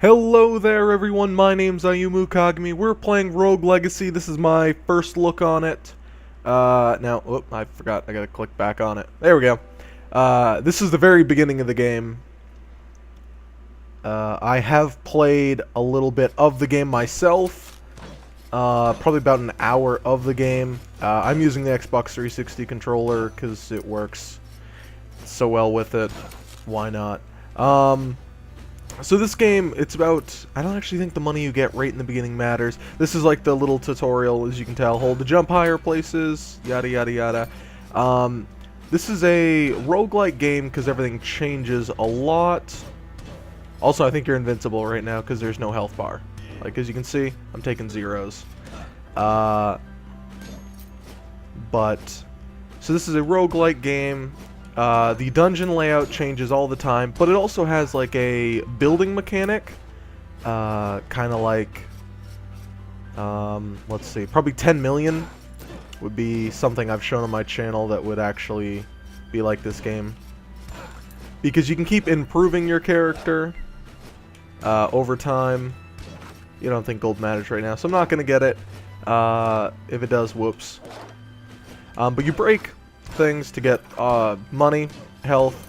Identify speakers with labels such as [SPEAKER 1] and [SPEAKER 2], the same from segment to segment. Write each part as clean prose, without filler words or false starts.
[SPEAKER 1] Hello there everyone, my name's Ayumu Kagami. We're playing Rogue Legacy. This is my first look on it. I forgot, I gotta click back on it. There we go. This is the very beginning of the game. I have played a little bit of the game myself. Probably about an hour of the game. I'm using the Xbox 360 controller because it works so well with it. Why not? So this game, it's about, I don't actually think the money you get right in the beginning matters. This is like the little tutorial, as you can tell. Hold to jump higher places, yada yada yada. This is a roguelike game because everything changes a lot. Also, I think you're invincible right now because there's no health bar. Like, as you can see, I'm taking zeros. So this is a roguelike game. The dungeon layout changes all the time, but it also has like a building mechanic, kind of like, let's see, probably 10 million would be something I've shown on my channel that would actually be like this game. Because you can keep improving your character over time. You don't think gold matters right now, so I'm not going to get it. If it does, whoops. But you break things to get money, health,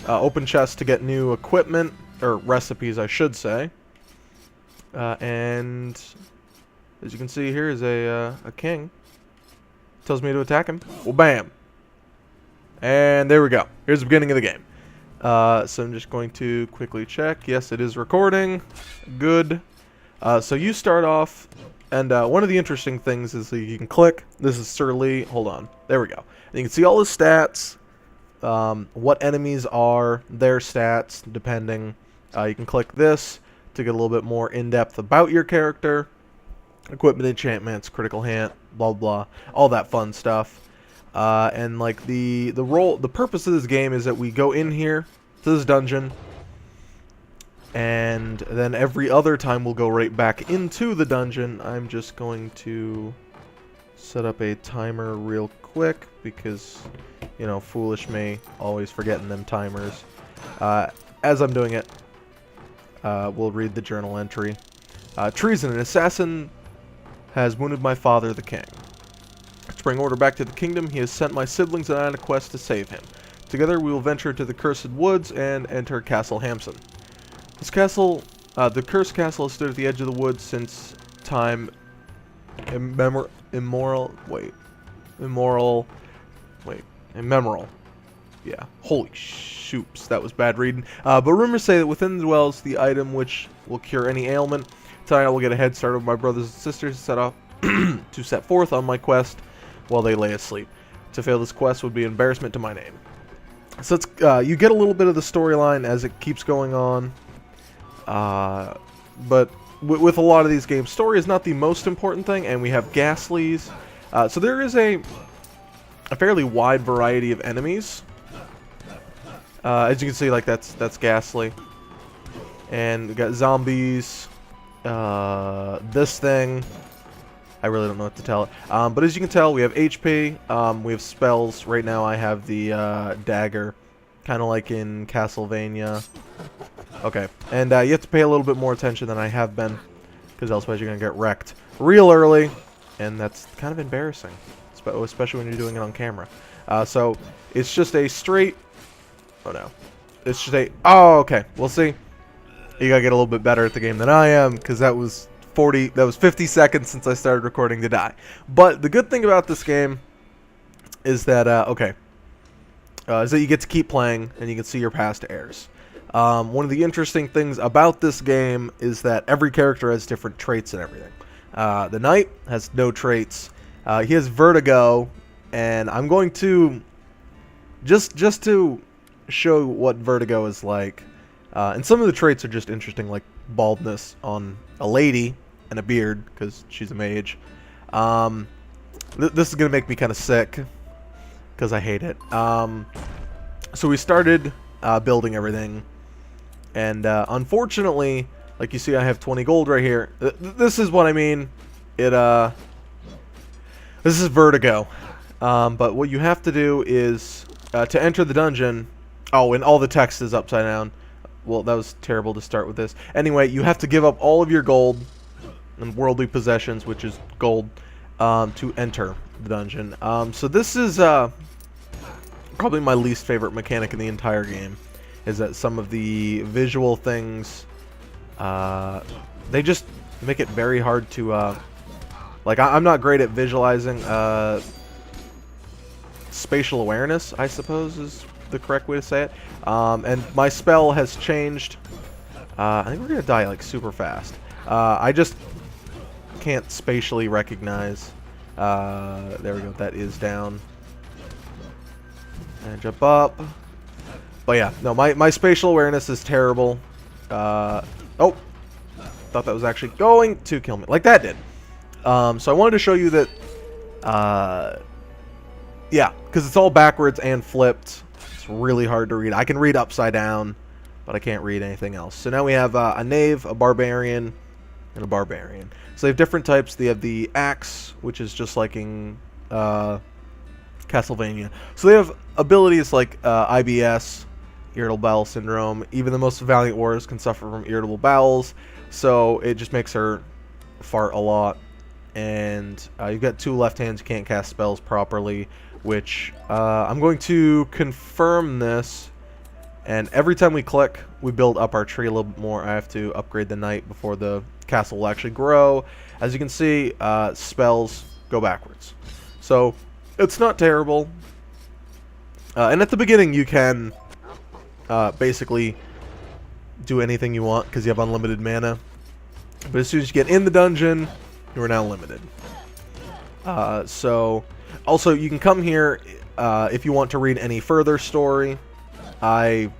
[SPEAKER 1] open chests to get new equipment, or recipes I should say, and as you can see here is a king. Tells me to attack him. Well, bam, and there we go. Here's the beginning of the game. So I'm just going to quickly check. Yes, it is recording. Good. So you start off, and one of the interesting things is that you can click. This is Sir Lee. Hold on. There we go. And you can see all the stats, what enemies are, their stats, depending. You can click this to get a little bit more in-depth about your character. Equipment, enchantments, critical hit, blah blah, all that fun stuff. And like the purpose of this game is that we go in here to this dungeon, and then every other time we'll go right back into the dungeon. I'm just going to set up a timer real quick because, you know, foolish me, always forgetting them timers. As I'm doing it, we'll read the journal entry. Treason. An assassin has wounded my father, the king. To bring order back to the kingdom, he has sent my siblings and I on a quest to save him. Together we will venture to the Cursed Woods and enter Castle Hamson. This castle, the Cursed Castle, has stood at the edge of the woods since time immoral. Yeah, holy shoops, that was bad reading. But rumors say that within dwells the item which will cure any ailment. Tonight I will get a head start over my brothers and sisters to set forth on my quest while they lay asleep. To fail this quest would be an embarrassment to my name. So it's, you get a little bit of the storyline as it keeps going on. But with a lot of these games, story is not the most important thing, and we have ghastlies. So there is a fairly wide variety of enemies. As you can see, like that's ghastly, and we got zombies. This thing, I really don't know what to tell it. But as you can tell, we have HP. We have spells. Right now, I have the dagger, kind of like in Castlevania. Okay, and you have to pay a little bit more attention than I have been, because otherwise you're gonna get wrecked real early, and that's kind of embarrassing, especially when you're doing it on camera. So it's just a straight. Oh no, it's just a. Oh, okay. We'll see. You gotta get a little bit better at the game than I am, because that was 50 seconds since I started recording to die. But the good thing about this game is that is that you get to keep playing and you can see your past errors. One of the interesting things about this game is that every character has different traits and everything. The knight has no traits. He has vertigo, and I'm going to just to show what vertigo is like. And some of the traits are just interesting, like baldness on a lady and a beard, because she's a mage. This is going to make me kind of sick, because I hate it. So we started building everything, and unfortunately, like you see, I have 20 gold right here. This is what I mean. This is vertigo. But what you have to do is, to enter the dungeon... Oh, and all the text is upside down. Well, that was terrible to start with this. Anyway, you have to give up all of your gold and worldly possessions, which is gold, to enter the dungeon. So this is probably my least favorite mechanic in the entire game, is that some of the visual things, they just make it very hard to, like, I'm not great at visualizing. Spatial awareness, I suppose, is the correct way to say it. And my spell has changed. I think we're going to die, like, super fast. I just can't spatially recognize. There we go. That is down. And jump up. But yeah, no, my spatial awareness is terrible. Oh, thought that was actually going to kill me. Like that did. So I wanted to show you that, yeah, because it's all backwards and flipped. It's really hard to read. I can read upside down, but I can't read anything else. So now we have a knave, a barbarian, and a barbarian. So they have different types. They have the axe, which is just like in Castlevania. So they have abilities like IBS, irritable bowel syndrome. Even the most valiant warriors can suffer from irritable bowels. So it just makes her fart a lot. And you've got two left hands. You can't cast spells properly, which I'm going to confirm this. And every time we click, we build up our tree a little bit more. I have to upgrade the knight before the castle will actually grow. As you can see, spells go backwards. So it's not terrible. And at the beginning, you can basically do anything you want because you have unlimited mana. But as soon as you get in the dungeon, you are now limited. So also, you can come here if you want to read any further story. I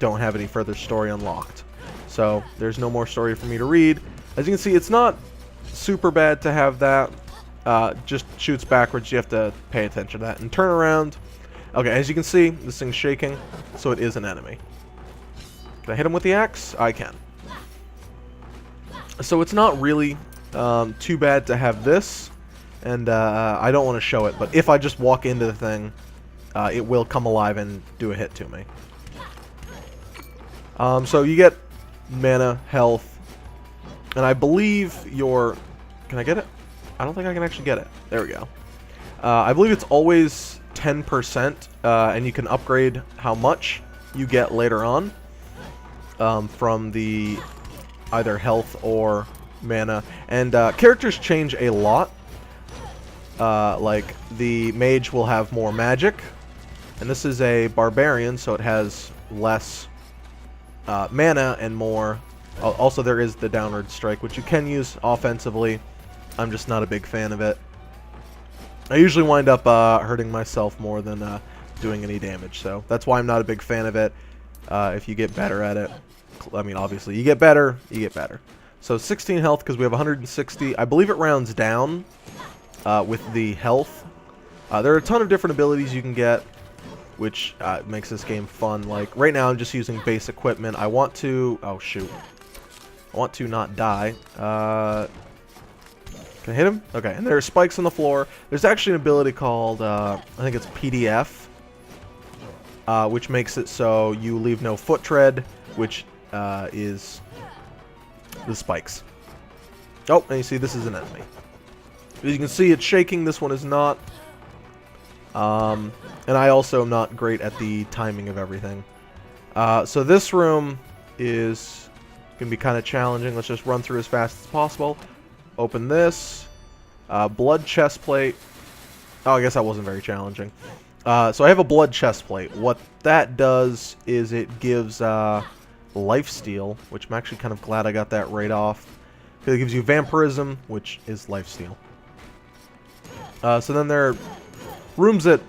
[SPEAKER 1] don't have any further story unlocked, so there's no more story for me to read. As you can see, it's not super bad to have that. Just shoots backwards. You have to pay attention to that and turn around. Okay, as you can see, this thing's shaking, so it is an enemy. Can I hit him with the axe? I can. So it's not really too bad to have this, and I don't want to show it, but if I just walk into the thing, it will come alive and do a hit to me. So you get mana, health, and I believe your... Can I get it? I don't think I can actually get it. There we go. I believe it's always 10%, and you can upgrade how much you get later on from the either health or mana. And characters change a lot. Like, the mage will have more magic. And this is a barbarian, so it has less mana and more. Also, there is the downward strike, which you can use offensively. I'm just not a big fan of it. I usually wind up hurting myself more than doing any damage, so that's why I'm not a big fan of it. If you get better at it, I mean, obviously, you get better, you get better. So 16 health because we have 160. I believe it rounds down with the health. There are a ton of different abilities you can get, which makes this game fun. Like, right now I'm just using base equipment. I want to... Oh, shoot. I want to not die. Can I hit him? Okay, and there are spikes on the floor. There's actually an ability called, I think it's PDF, which makes it so you leave no foot tread, which is the spikes. Oh, and you see this is an enemy. As you can see, it's shaking. This one is not. And I also am not great at the timing of everything. So this room is going to be kind of challenging. Let's just run through as fast as possible. Open this. Blood chest plate. Oh, I guess that wasn't very challenging. So I have a blood chest plate. What that does is it gives lifesteal, which I'm actually kind of glad I got that right off. Because it gives you vampirism, which is lifesteal. So then there are rooms that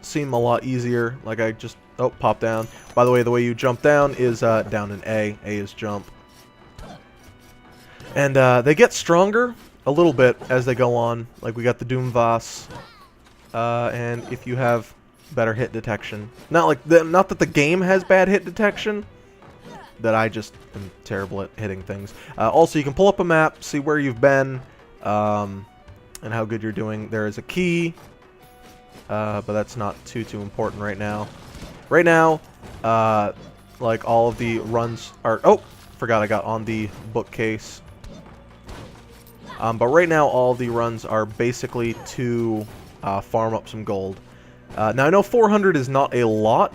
[SPEAKER 1] seem a lot easier. Like I just... Oh, pop down. By the way you jump down is down in A. A is jump. And they get stronger a little bit as they go on. Like we got the Doomvas. And if you have better hit detection. Not that the game has bad hit detection. That I just am terrible at hitting things. Also, you can pull up a map, see where you've been, and how good you're doing. There is a key. But that's not too important right now. Right now, like all of the runs are... Oh, forgot I got on the bookcase. But right now all the runs are basically to farm up some gold. Now I know 400 is not a lot.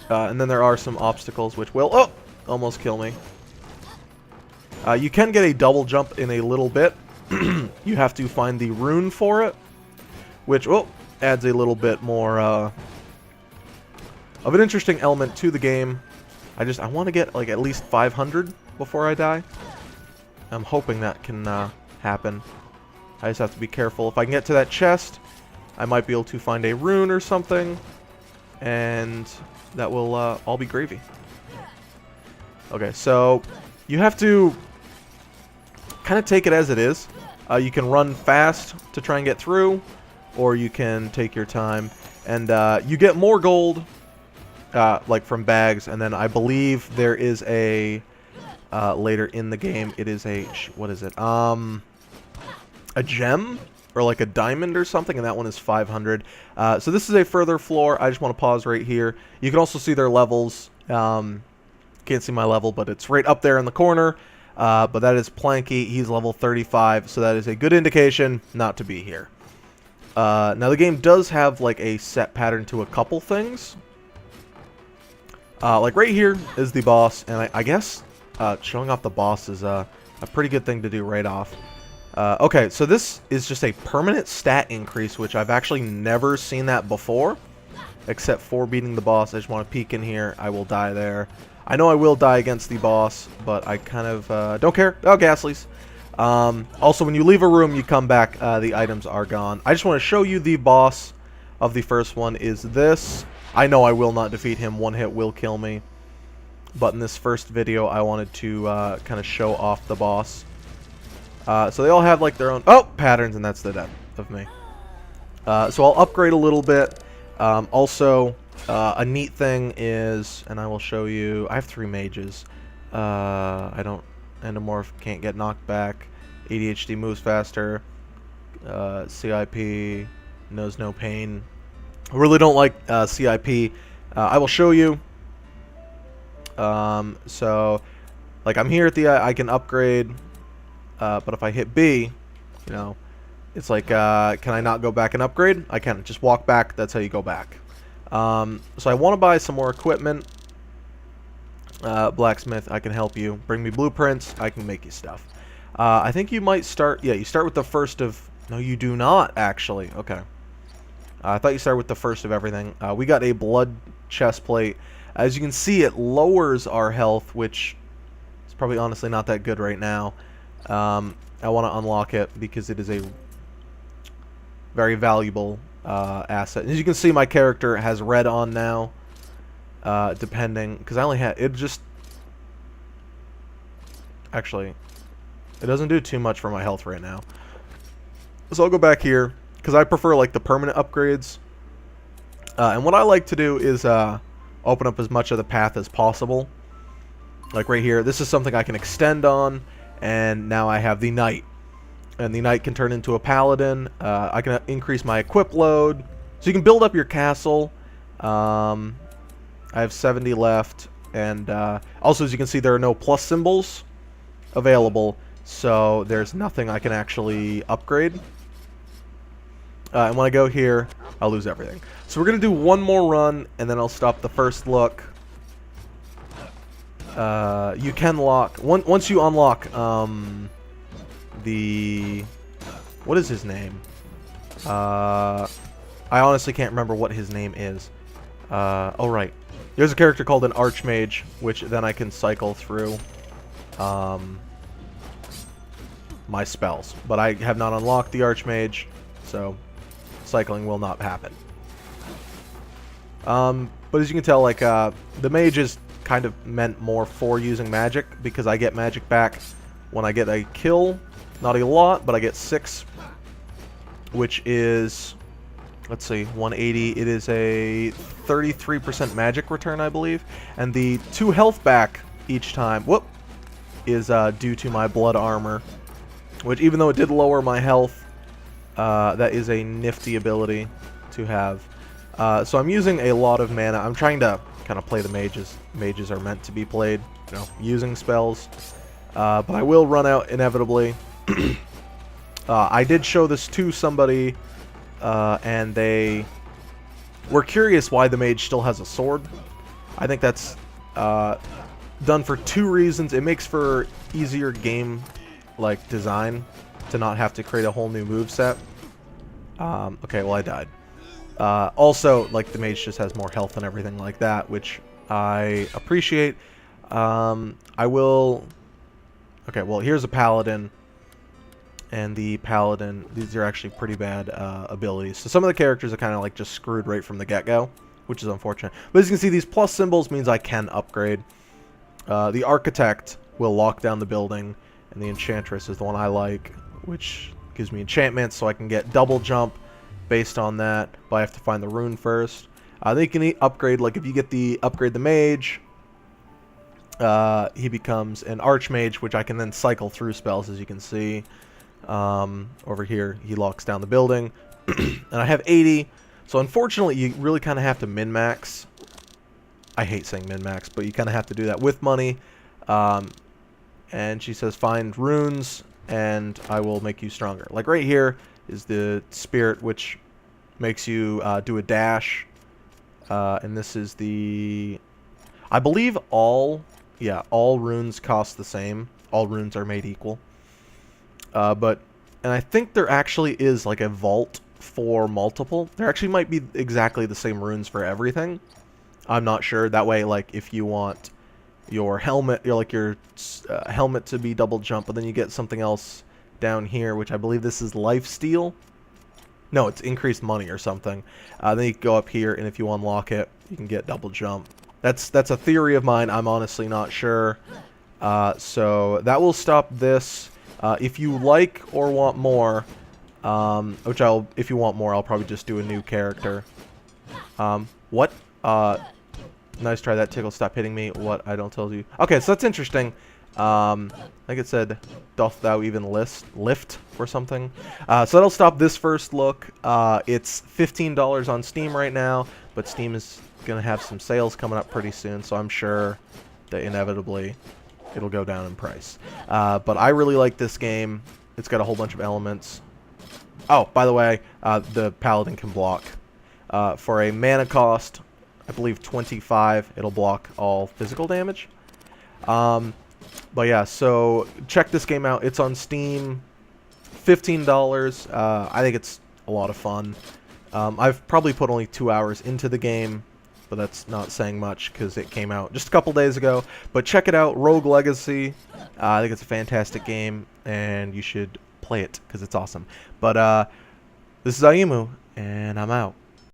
[SPEAKER 1] And then there are some obstacles which will... Oh! Almost kill me. You can get a double jump in a little bit. You have to find the rune for it, which adds a little bit more of an interesting element to the game. I want to get like at least 500 before I die. I'm hoping that can happen. I just have to be careful. If I can get to that chest, I might be able to find a rune or something, and that will all be gravy. Okay, so you have to kind of take it as it is. You can run fast to try and get through, or you can take your time. And you get more gold, like from bags, and then I believe there is a, later in the game, it is a, what is it? A gem? Or like a diamond or something, and that one is 500. So this is a further floor. I just want to pause right here. You can also see their levels. Can't see my level, but it's right up there in the corner. But that is Planky. He's level 35, so that is a good indication not to be here. Now the game does have like a set pattern to a couple things. Like right here is the boss, and I guess showing off the boss is a pretty good thing to do right off. Okay, so this is just a permanent stat increase, which I've actually never seen that before, except for beating the boss. I just want to peek in here. I will die there. I know I will die against the boss, but I kind of don't care. Oh, Ghastlies. Also, when you leave a room, you come back, the items are gone. I just want to show you the boss of the first one is this. I know I will not defeat him. One hit will kill me. But in this first video, I wanted to kind of show off the boss. So they all have like their own patterns, and that's the death of me. So I'll upgrade a little bit. Also, a neat thing is, and I will show you, I have 3 mages. I don't, Endomorph can't get knocked back. ADHD moves faster. CIP knows no pain. I really don't like CIP. I will show you. So, like I'm here at the, I can upgrade. But if I hit B, you know, it's like, can I not go back and upgrade? I can. Just walk back. That's how you go back. So I want to buy some more equipment. Blacksmith, I can help you. Bring me blueprints. I can make you stuff. I think you might start... Yeah, you start with the first of... No, you do not, actually. Okay. I thought you started with the first of everything. We got a blood chest plate. As you can see, it lowers our health, which is probably honestly not that good right now. I want to unlock it because it is a very valuable asset. As you can see, my character has red on now, depending, because I only had it. Just actually, it doesn't do too much for my health right now. So I'll go back here because I prefer like the permanent upgrades. And what I like to do is open up as much of the path as possible. Like right here, this is something I can extend on. And now I have the Knight. And the Knight can turn into a Paladin. I can increase my equip load. So you can build up your castle. I have 70 left. And also, as you can see, there are no plus symbols available. So there's nothing I can actually upgrade. And when I go here, I'll lose everything. So we're going to do one more run, and then I'll stop the first look. You can lock once you unlock the what is his name? I honestly can't remember what his name is. Oh right, there's a character called an Archmage, which then I can cycle through my spells. But I have not unlocked the Archmage, so cycling will not happen. But as you can tell, like the mage is kind of meant more for using magic, because I get magic back when I get a kill. Not a lot, but I get 6, which is, let's see, 180. It is a 33% magic return, I believe. And the 2 health back each time, is due to my blood armor, which even though it did lower my health, that is a nifty ability to have. So I'm using a lot of mana. I'm trying to kind of play the mages. Mages are meant to be played, you know, using spells. But I will run out inevitably. I did show this to somebody, and they were curious why the mage still has a sword. I think that's done for two reasons. It makes for easier game like design to not have to create a whole new moveset. Okay, well I died. Also, like, the mage just has more health and everything like that, which I appreciate. I will... Okay, well, here's a paladin. And the paladin, these are actually pretty bad abilities. So some of the characters are kind of like just screwed right from the get-go, which is unfortunate. But as you can see, these plus symbols means I can upgrade. The architect will lock down the building, and the enchantress is the one I like, which gives me enchantments so I can get double jump based on that, but I have to find the rune first. Then you can upgrade, like if you get the upgrade the mage, he becomes an archmage, which I can then cycle through spells, as you can see. Over here, he locks down the building, and I have 80, so unfortunately you really kind of have to min-max. I hate saying min-max, but you kind of have to do that with money. And she says find runes, and I will make you stronger. Like right here is the spirit, which makes you do a dash, and this is the... I believe all runes cost the same. All runes are made equal. And I think there actually is like a vault for multiple. There actually might be exactly the same runes for everything. I'm not sure. That way, like, if you want your helmet, your helmet to be double jump, but then you get something else down here, which I believe this is lifesteal. No, it's increased money or something. Then you can go up here, and if you unlock it, you can get double jump. That's a theory of mine. I'm honestly not sure. So that will stop this. If you like or want more, if you want more, I'll probably just do a new character. What? Nice try that, Tickle. Stop hitting me. What? I don't tell you. Okay, so that's interesting. I think it said, doth thou even lift or something. So that'll stop this first look. It's $15 on Steam right now, but Steam is going to have some sales coming up pretty soon, so I'm sure that inevitably it'll go down in price. But I really like this game. It's got a whole bunch of elements. Oh, by the way, the Paladin can block. For a mana cost, I believe 25, it'll block all physical damage. But yeah, so check this game out. It's on Steam, $15. I think it's a lot of fun. I've probably put only 2 hours into the game, but that's not saying much because it came out just a couple days ago. But check it out, Rogue Legacy. I think it's a fantastic game, and you should play it because it's awesome. But this is Ayumu, and I'm out.